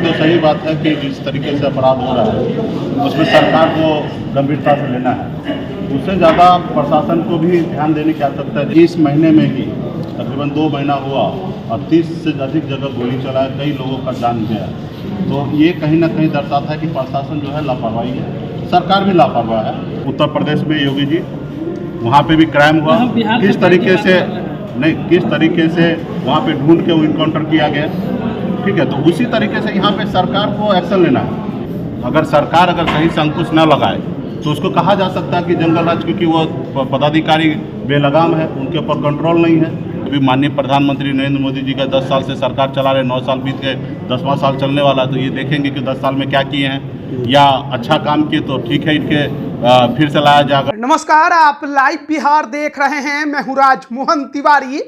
तो सही बात है कि जिस तरीके से अपराध हो रहा है उसमें सरकार को गंभीरता से लेना है। उससे ज़्यादा प्रशासन को भी ध्यान देने की आवश्यकता है। इस महीने में ही तकरीबन 2 महीना हुआ और 30 से अधिक जगह गोली चला, कई लोगों का जान गया। तो ये कहीं ना कहीं दर्शाता है कि प्रशासन जो है लापरवाही है, सरकार भी लापरवाह है। उत्तर प्रदेश में योगी जी वहाँ पे भी क्राइम हुआ, किस तरीके से वहाँ पे ढूंढ के वो इनकाउंटर किया गया, ठीक है। तो उसी तरीके से यहाँ पे सरकार को एक्शन लेना है। अगर सरकार सही से अंकुश न लगाए तो उसको कहा जा सकता है कि जंगल राज, क्योंकि वो पदाधिकारी बेलगाम है, उनके ऊपर कंट्रोल नहीं है। अभी माननीय प्रधानमंत्री नरेंद्र मोदी जी का 10 साल से सरकार चला रहे, 9 साल बीत गए, 10वां साल चलने वाला। तो ये देखेंगे कि 10 साल में क्या किए हैं, या अच्छा काम किए तो ठीक है, इनके फिर से लाया जाएगा। नमस्कार, आप लाइव बिहार देख रहे हैं। मैं हूं राजमोहन तिवारी।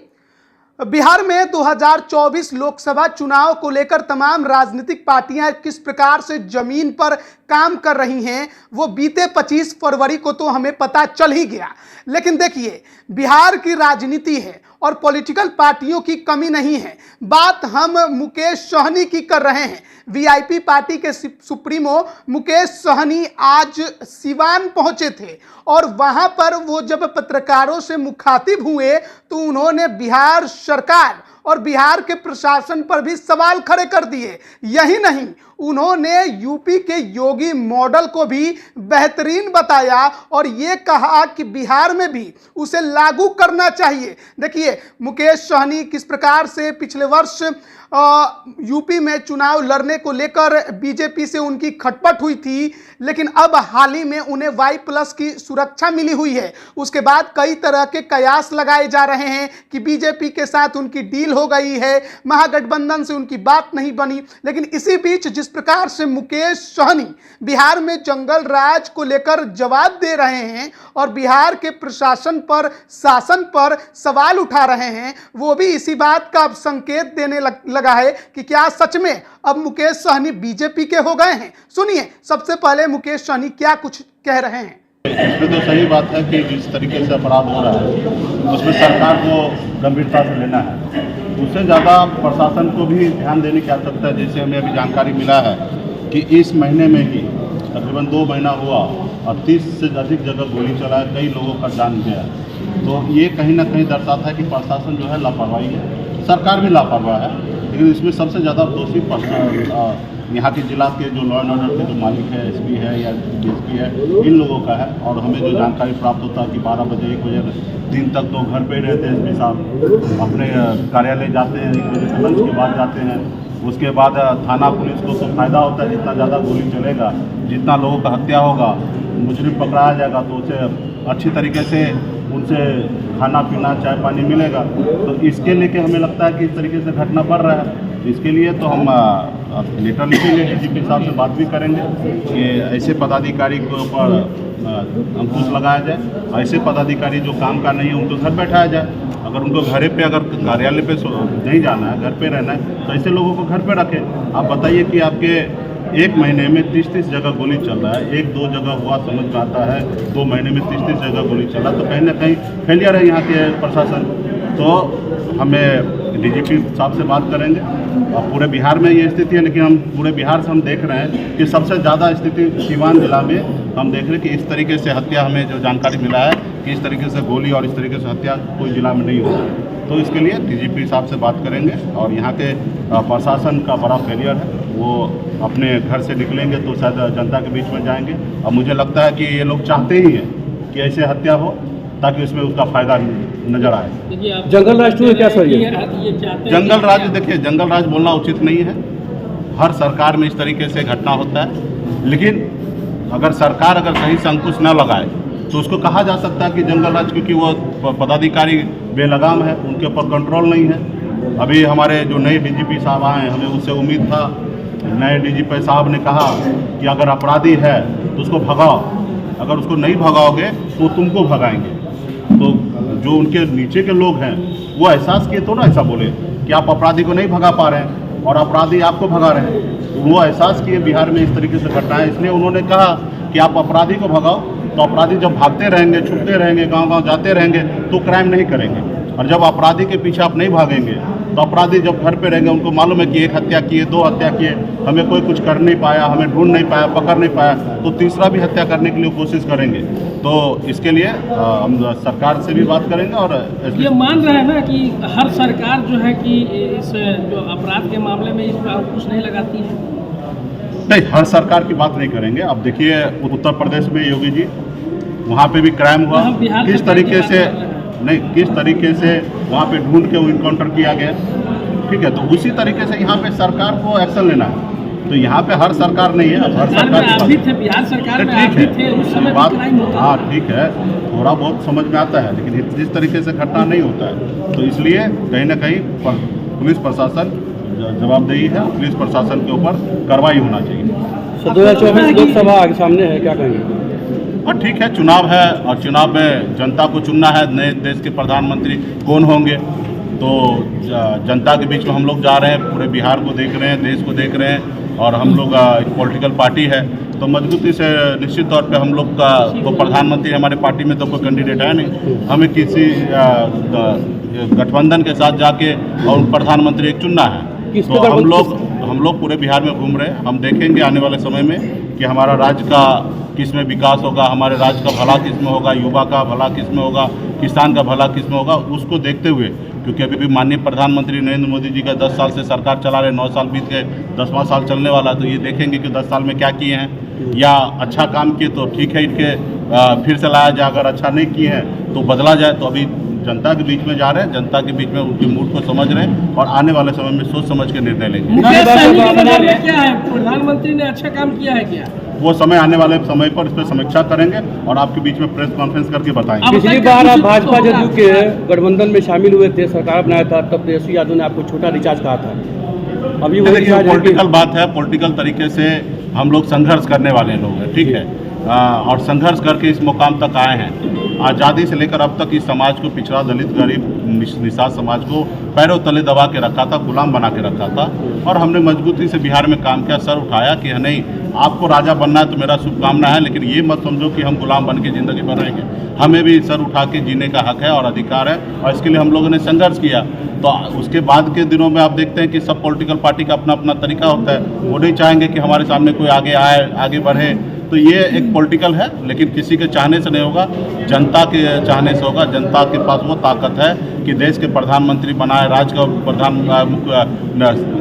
बिहार में 2024 लोकसभा चुनाव को लेकर तमाम राजनीतिक पार्टियां किस प्रकार से जमीन पर काम कर रही हैं वो बीते 25 फरवरी को तो हमें पता चल ही गया। लेकिन देखिए, बिहार की राजनीति है और पॉलिटिकल पार्टियों की कमी नहीं है। बात हम मुकेश सहनी की कर रहे हैं। वीआईपी पार्टी के सुप्रीमो मुकेश सहनी आज सिवान पहुंचे थे और वहां पर वो जब पत्रकारों से मुखातिब हुए तो उन्होंने बिहार सरकार और बिहार के प्रशासन पर भी सवाल खड़े कर दिए। यही नहीं, उन्होंने यूपी के योगी मॉडल को भी बेहतरीन बताया और ये कहा कि बिहार में भी उसे लागू करना चाहिए। देखिए, मुकेश सहनी किस प्रकार से पिछले वर्ष यूपी में चुनाव लड़ने को लेकर बीजेपी से उनकी खटपट हुई थी, लेकिन अब हाल ही में उन्हें Y+ की सुरक्षा मिली हुई है। उसके बाद कई तरह के कयास लगाए जा रहे हैं कि बीजेपी के साथ उनकी डील हो गई है, महागठबंधन से उनकी बात नहीं बनी। लेकिन इसी बीच जिस प्रकार से मुकेश सहनी बिहार में जंगल राज को लेकर जवाब दे रहे हैं और बिहार के प्रशासन पर, शासन पर सवाल उठा रहे हैं, वो भी इसी बात का अब संकेत देने लगा है कि क्या सच में अब मुकेश सहनी बीजेपी के हो गए हैं। सुनिए सबसे पहले मुकेश सहनी क्या कुछ कह रहे हैं। इसमें तो सही बात है कि जिस तरीके से अपराध हो रहा है उसमें सरकार को गंभीरता से लेना है। उससे ज़्यादा प्रशासन को भी ध्यान देने की आवश्यकता है। जैसे हमें अभी जानकारी मिला है कि इस महीने में ही तकरीबन 2 महीना हुआ और 30 से अधिक जगह गोली चला, कई लोगों का जान गया। तो ये कहीं ना कहीं दर्शाता है कि प्रशासन जो है लापरवाही है, सरकार भी लापरवाह है। लेकिन इसमें सबसे ज़्यादा दोषी यहाँ के जिला के जो लॉ एंड ऑर्डर के जो मालिक है, एसपी है या डीएसपी है, इन लोगों का है। और हमें जो जानकारी प्राप्त होता है कि 12 बजे 1 बजे दिन तक तो घर पे ही रहते हैं एसपी साहब, अपने कार्यालय जाते हैं, 1 बजे लंच के बाद जाते हैं। उसके बाद थाना पुलिस को तो फायदा होता है, जितना ज़्यादा गोली चलेगा, जितना लोगों का हत्या होगा, मुजरिम पकड़ाया जाएगा तो उसे अच्छी तरीके से उनसे खाना पीना चाय पानी मिलेगा। तो इसके लेके हमें लगता है कि इस तरीके से घटना बढ़ रहा है। इसके लिए तो हम लेटर लिखेंगे, डीजीपी साहब से बात भी करेंगे कि ऐसे पदाधिकारी के ऊपर अंकुश लगाया जाए। ऐसे पदाधिकारी जो काम का नहीं है उनको घर बैठाया जाए। अगर उनको घरे पे, अगर कार्यालय पे नहीं जाना है, घर पे रहना है, तो ऐसे लोगों को घर पे रखें। आप बताइए कि आपके 1 महीने में 30 जगह गोली चल रहा है। 1-2 जगह हुआ समझ में आता है, 2 महीने में 30 जगह गोली चल रहा है, तो कहीं ना कहीं फेलियर है यहाँ के प्रशासन। तो हमें डीजीपी साहब से बात करेंगे। और पूरे बिहार में ये स्थिति है, लेकिन हम पूरे बिहार से हम देख रहे हैं कि सबसे ज़्यादा स्थिति सीवान जिला में हम देख रहे हैं कि इस तरीके से हत्या, हमें जो जानकारी मिला है कि इस तरीके से गोली और इस तरीके से हत्या कोई जिला में नहीं हुआ है। तो इसके लिए डीजीपी साहब से बात करेंगे। और यहाँ के प्रशासन का बड़ा फेलियर है, वो अपने घर से निकलेंगे तो शायद जनता के बीच में जाएंगे। और मुझे लगता है कि ये लोग चाहते ही हैं कि ऐसे हत्या हो ताकि उसमें उसका फायदा नजर आए। जंगल राज टू क्या सर? जंगल राज, देखिए, जंगल राज बोलना उचित नहीं है। हर सरकार में इस तरीके से घटना होता है, लेकिन अगर सरकार सही से अंकुश न लगाए तो उसको कहा जा सकता है कि जंगल राज, क्योंकि वो पदाधिकारी बेलगाम है, उनके ऊपर कंट्रोल नहीं है। अभी हमारे जो नए डीजीपी साहब आए, हमें उससे उम्मीद था, नए डीजीपी साहब ने कहा कि अगर अपराधी है तो उसको भगाओ, अगर उसको नहीं भगाओगे तो तुमको भगाएंगे। तो जो उनके नीचे के लोग हैं वो एहसास किए तो ना ऐसा बोले कि आप अपराधी को नहीं भगा पा रहे हैं और अपराधी आपको भगा रहे हैं। वो एहसास किए बिहार में इस तरीके से घटनाएं, इसलिए उन्होंने कहा कि आप अपराधी को भगाओ। तो अपराधी जब भागते रहेंगे, छुपते रहेंगे, गांव-गांव जाते रहेंगे तो क्राइम नहीं करेंगे। और जब अपराधी के पीछे आप नहीं भागेंगे तो अपराधी जब घर पे रहेंगे, उनको मालूम है कि एक हत्या किए, 2 हत्या किए, हमें कोई कुछ कर नहीं पाया, हमें ढूंढ नहीं पाया, पकड़ नहीं पाया, तो तीसरा भी हत्या करने के लिए कोशिश करेंगे। तो इसके लिए हम सरकार से भी बात करेंगे। और ये मान रहे हैं ना कि हर सरकार जो है कि इस जो अपराध के मामले में इस पर अंकुश नहीं लगाती है। नहीं, हर सरकार की बात नहीं करेंगे। अब देखिए उत्तर प्रदेश में योगी जी, वहाँ पे भी क्राइम हुआ, किस तरीके से किस तरीके से वहाँ पे ढूंढ के वो इनकाउंटर किया गया, ठीक है। तो उसी तरीके से यहाँ पे सरकार को एक्शन लेना है। तो यहाँ पे हर सरकार नहीं है, हर सरकार बिहार सरकार में आप भी थे उस समय बात, क्राइम होता। हाँ ठीक है, थोड़ा बहुत समझ में आता है, लेकिन जिस तरीके से घटना नहीं होता है। तो इसलिए कहीं ना कहीं पुलिस प्रशासन जवाबदेही है, पुलिस प्रशासन के ऊपर कार्रवाई होना चाहिए। 2024 लोकसभा आगे सामने है, क्या कहेंगे? और ठीक है, चुनाव है और चुनाव में जनता को चुनना है, नए देश के प्रधानमंत्री कौन होंगे। तो जनता के बीच में हम लोग जा रहे हैं, पूरे बिहार को देख रहे हैं, देश को देख रहे हैं, और हम लोग एक पॉलिटिकल पार्टी है, तो मजबूती से निश्चित तौर पे हम लोग का तो प्रधानमंत्री हमारे पार्टी में तो कोई कैंडिडेट है नहीं, हमें किसी गठबंधन के साथ जाके और प्रधानमंत्री एक चुनना है। तो हम लोग पूरे बिहार में घूम रहे हैं। हम देखेंगे आने वाले समय में कि हमारा राज्य का किस में विकास होगा, हमारे राज्य का भला किस में होगा, युवा का भला किस में होगा, किसान का भला किस में होगा, उसको देखते हुए, क्योंकि अभी भी माननीय प्रधानमंत्री नरेंद्र मोदी जी का 10 साल से सरकार चला रहे, 9 साल बीत गए, 10वां साल चलने वाला। तो ये देखेंगे कि 10 साल में क्या किए हैं, या अच्छा काम किए तो ठीक है, इनके फिर से लाया जाए, अगर अच्छा नहीं किए हैं तो बदला जाए। तो अभी जनता के बीच में जा रहे हैं, जनता के बीच में उनके मूड को समझ रहे हैं, और आने वाले समय में सोच समझ के निर्णय लेंगे। क्या है, प्रधानमंत्री ने अच्छा काम किया है क्या? वो समय आने वाले समय पर इस पर समीक्षा करेंगे और आपके बीच में प्रेस कॉन्फ्रेंस करके बताएंगे। पिछली बार आप भाजपा जदयू के गठबंधन में शामिल हुए थे, सरकार बनाया था, तब तेजस्वी यादव ने आपको छोटा रिचार्ज कहा था। अभी वो पॉलिटिकल बात है, पॉलिटिकल तरीके से हम लोग संघर्ष करने वाले लोग हैं, ठीक है, और संघर्ष करके इस मुकाम तक आए हैं। आज़ादी से लेकर अब तक इस समाज को, पिछड़ा, दलित, गरीब, निषाद समाज को पैरों तले दबा के रखा था, गुलाम बना के रखा था, और हमने मजबूती से बिहार में काम किया, सर उठाया कि नहीं, आपको राजा बनना है तो मेरा शुभकामना है, लेकिन ये मत समझो कि हम गुलाम बन के ज़िंदगी भर रहेंगे। हमें भी सर उठा के जीने का हक है और अधिकार है, और इसके लिए हम लोगों ने संघर्ष किया। तो उसके बाद के दिनों में आप देखते हैं कि सब पॉलिटिकल पार्टी का अपना अपना तरीका होता है, वो नहीं चाहेंगे कि हमारे सामने कोई आगे आए, आगे बढ़े। तो ये एक पॉलिटिकल है, लेकिन किसी के चाहने से नहीं होगा, जनता के चाहने से होगा। जनता के पास वो ताकत है कि देश के प्रधानमंत्री बनाए, राज्य का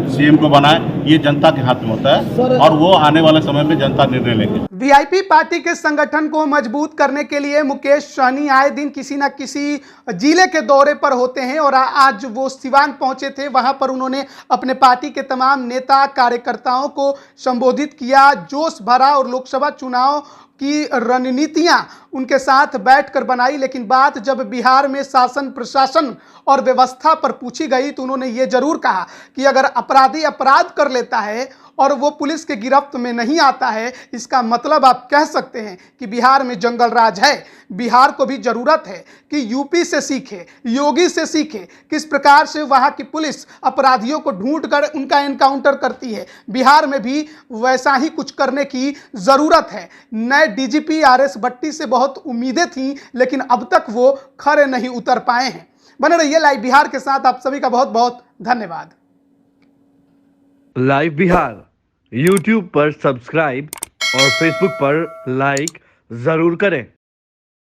सीएम को बनाए, ये जनता के हाथ में होता है, और वो आने वाले समय में जनता निर्णय लेंगे। वीआईपी पार्टी के संगठन को मजबूत करने के लिए मुकेश सहनी आए दिन किसी न किसी जिले के दौरे पर होते हैं, और आज वो सिवान पहुंचे थे। वहां पर उन्होंने अपने पार्टी के तमाम नेता कार्यकर्ताओं को संबोधित किया, जोश भरा, और लोकसभा चुनाव की रणनीतियां उनके साथ बैठकर बनाई। लेकिन बात जब बिहार में शासन, प्रशासन और व्यवस्था पर पूछी गई तो उन्होंने ये जरूर कहा कि अगर अपराधी अपराध कर लेता है और वो पुलिस के गिरफ्त में नहीं आता है, इसका मतलब आप कह सकते हैं कि बिहार में जंगल राज है। बिहार को भी जरूरत है कि यूपी से सीखे, योगी से सीखे, किस प्रकार से वहाँ की पुलिस अपराधियों को ढूंढकर उनका एनकाउंटर करती है। बिहार में भी वैसा ही कुछ करने की ज़रूरत है। नए डीजीपी RS भट्टी से बहुत उम्मीदें थीं, लेकिन अब तक वो खरे नहीं उतर पाए हैं। बने रहिए लाइव बिहार के साथ। आप सभी का बहुत बहुत धन्यवाद। लाइव बिहार YouTube पर सब्सक्राइब और Facebook पर लाइक जरूर करें।